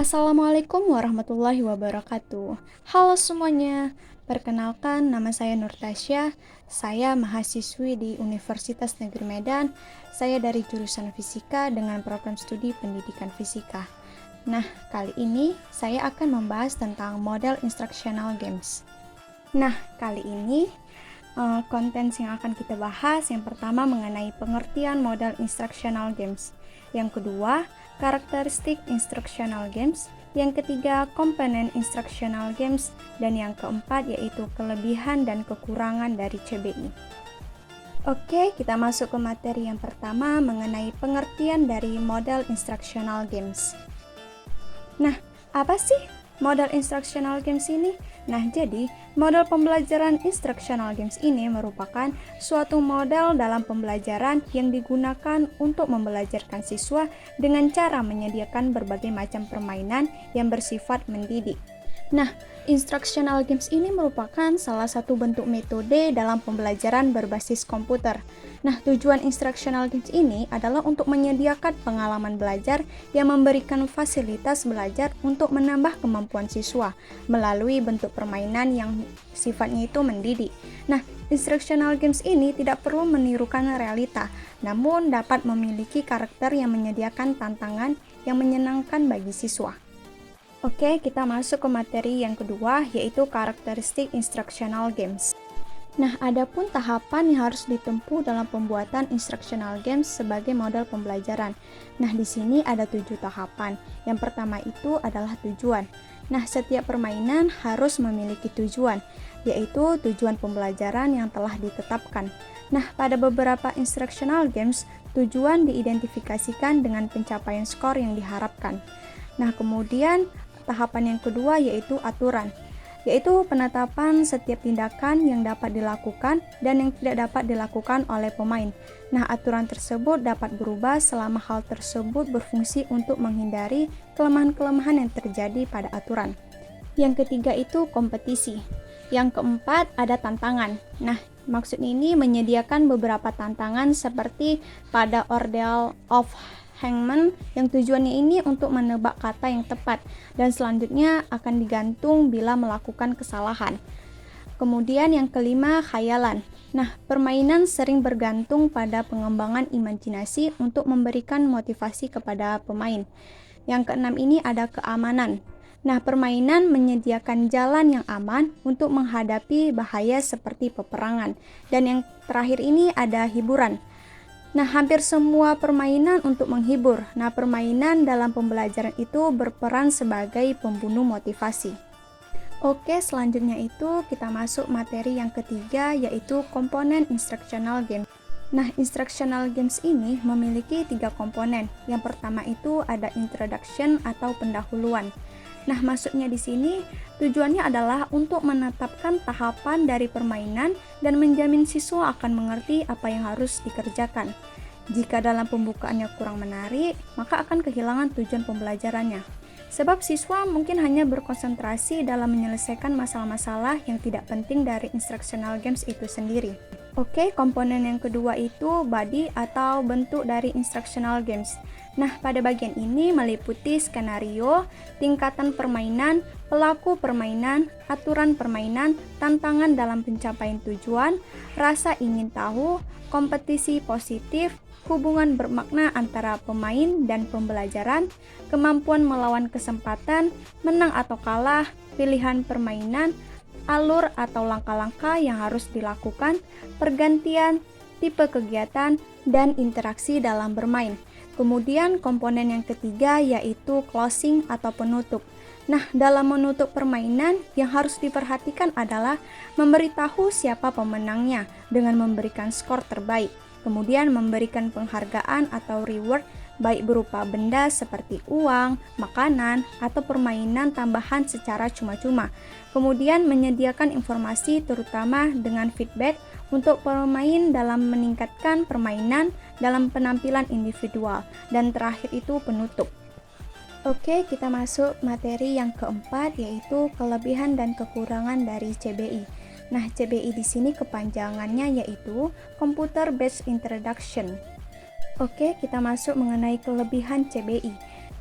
Assalamualaikum warahmatullahi wabarakatuh. Halo semuanya, perkenalkan nama saya Nur Tasya. Saya mahasiswi di Universitas Negeri Medan. Saya dari jurusan Fisika dengan program studi Pendidikan Fisika. Nah, kali ini saya akan membahas tentang model instructional games. Nah, kali ini konten yang akan kita bahas yang pertama mengenai pengertian model instructional games. Yang kedua, karakteristik instructional games. Yang ketiga, komponen instructional games. Dan yang keempat yaitu kelebihan dan kekurangan dari CBI. Oke, kita masuk ke materi yang pertama mengenai pengertian dari model instructional games. Nah, apa sih model instructional games ini? Nah, jadi model pembelajaran instructional games ini merupakan suatu model dalam pembelajaran yang digunakan untuk membelajarkan siswa dengan cara menyediakan berbagai macam permainan yang bersifat mendidik. Nah, instructional games ini merupakan salah satu bentuk metode dalam pembelajaran berbasis komputer. Nah, tujuan instructional games ini adalah untuk menyediakan pengalaman belajar yang memberikan fasilitas belajar untuk menambah kemampuan siswa melalui bentuk permainan yang sifatnya itu mendidik. Nah, instructional games ini tidak perlu menirukan realita, namun dapat memiliki karakter yang menyediakan tantangan yang menyenangkan bagi siswa. Oke, kita masuk ke materi yang kedua, yaitu karakteristik instructional games. Nah, adapun tahapan yang harus ditempuh dalam pembuatan instructional games sebagai model pembelajaran. Nah, di sini ada 7 tahapan. Yang pertama itu adalah tujuan. Nah, setiap permainan harus memiliki tujuan, yaitu tujuan pembelajaran yang telah ditetapkan. Nah, pada beberapa instructional games, tujuan diidentifikasikan dengan pencapaian skor yang diharapkan. Nah, kemudian tahapan yang kedua yaitu aturan, yaitu penetapan setiap tindakan yang dapat dilakukan dan yang tidak dapat dilakukan oleh pemain. Nah, aturan tersebut dapat berubah selama hal tersebut berfungsi untuk menghindari kelemahan-kelemahan yang terjadi pada aturan. Yang ketiga itu kompetisi. Yang keempat ada tantangan. Nah, maksud ini menyediakan beberapa tantangan seperti pada Ordeal of Hangman yang tujuannya ini untuk menebak kata yang tepat dan selanjutnya akan digantung bila melakukan kesalahan. Kemudian yang kelima, khayalan. Nah, permainan sering bergantung pada pengembangan imajinasi untuk memberikan motivasi kepada pemain. Yang keenam ini ada keamanan. Nah, permainan menyediakan jalan yang aman untuk menghadapi bahaya seperti peperangan. Dan yang terakhir ini ada hiburan. Nah, hampir semua permainan untuk menghibur. Nah, permainan dalam pembelajaran itu berperan sebagai pembunuh motivasi. Oke, selanjutnya itu kita masuk materi yang ketiga, yaitu komponen instructional game. Nah, instructional games ini memiliki 3 komponen. Yang pertama itu ada introduction atau pendahuluan. Nah, maksudnya di sini tujuannya adalah untuk menetapkan tahapan dari permainan dan menjamin siswa akan mengerti apa yang harus dikerjakan. Jika dalam pembukaannya kurang menarik, maka akan kehilangan tujuan pembelajarannya. Sebab siswa mungkin hanya berkonsentrasi dalam menyelesaikan masalah-masalah yang tidak penting dari instructional games itu sendiri. Oke, komponen yang kedua itu body atau bentuk dari instructional games. Nah, pada bagian ini meliputi skenario, tingkatan permainan, pelaku permainan, aturan permainan, tantangan dalam pencapaian tujuan, rasa ingin tahu, kompetisi positif, hubungan bermakna antara pemain dan pembelajaran, kemampuan melawan kesempatan, menang atau kalah, pilihan permainan, alur atau langkah-langkah yang harus dilakukan, pergantian, tipe kegiatan, dan interaksi dalam bermain. Kemudian komponen yang ketiga yaitu closing atau penutup. Nah, dalam menutup permainan yang harus diperhatikan adalah memberitahu siapa pemenangnya dengan memberikan skor terbaik. Kemudian memberikan penghargaan atau reward baik berupa benda seperti uang, makanan, atau permainan tambahan secara cuma-cuma. Kemudian menyediakan informasi terutama dengan feedback untuk pemain dalam meningkatkan permainan dalam penampilan individual. Dan terakhir itu penutup. Oke, kita masuk materi yang keempat yaitu kelebihan dan kekurangan dari CBI. Nah, CBI di sini kepanjangannya yaitu Computer Based Introduction. Oke, kita masuk mengenai kelebihan CBI.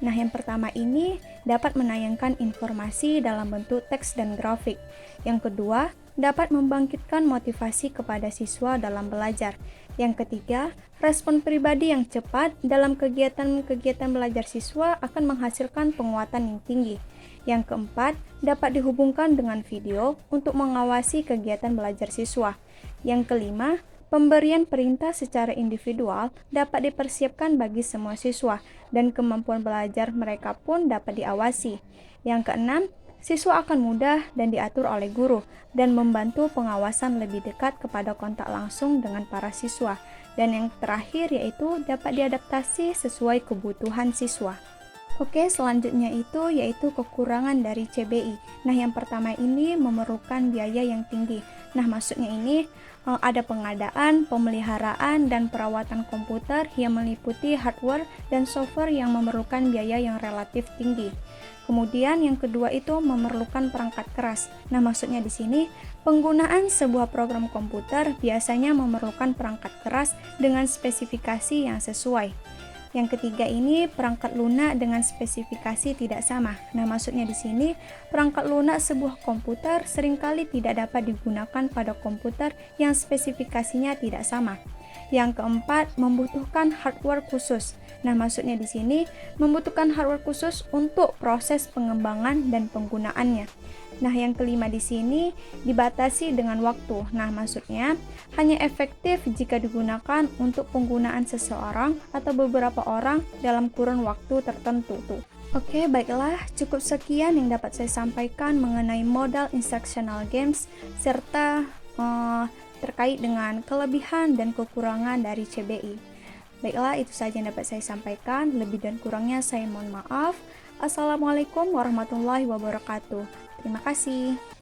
Nah, yang pertama ini dapat menayangkan informasi dalam bentuk teks dan grafik. Yang kedua, dapat membangkitkan motivasi kepada siswa dalam belajar. Yang ketiga, respon pribadi yang cepat dalam kegiatan-kegiatan belajar siswa akan menghasilkan penguatan yang tinggi. Yang keempat, dapat dihubungkan dengan video untuk mengawasi kegiatan belajar siswa. Yang kelima, pemberian perintah secara individual dapat dipersiapkan bagi semua siswa dan kemampuan belajar mereka pun dapat diawasi. Yang keenam, siswa akan mudah dan diatur oleh guru dan membantu pengawasan lebih dekat kepada kontak langsung dengan para siswa. Dan yang terakhir yaitu dapat diadaptasi sesuai kebutuhan siswa. Oke, selanjutnya yaitu kekurangan dari CBI. Nah, yang pertama ini memerlukan biaya yang tinggi. Nah, maksudnya ini ada pengadaan, pemeliharaan, dan perawatan komputer yang meliputi hardware dan software yang memerlukan biaya yang relatif tinggi. Kemudian yang kedua itu memerlukan perangkat keras. Nah, maksudnya di sini penggunaan sebuah program komputer biasanya memerlukan perangkat keras dengan spesifikasi yang sesuai. Yang ketiga ini perangkat lunak dengan spesifikasi tidak sama. Nah, maksudnya di sini perangkat lunak sebuah komputer seringkali tidak dapat digunakan pada komputer yang spesifikasinya tidak sama. Yang keempat, membutuhkan hardware khusus. Nah, maksudnya di sini membutuhkan hardware khusus untuk proses pengembangan dan penggunaannya. Nah, yang kelima di sini dibatasi dengan waktu. Nah, maksudnya hanya efektif jika digunakan untuk penggunaan seseorang atau beberapa orang dalam kurun waktu tertentu. Oke, baiklah, cukup sekian yang dapat saya sampaikan mengenai modal instructional games serta terkait dengan kelebihan dan kekurangan dari CBI. Baiklah, itu saja yang dapat saya sampaikan. Lebih dan kurangnya saya mohon maaf. Assalamualaikum warahmatullahi wabarakatuh. Terima kasih.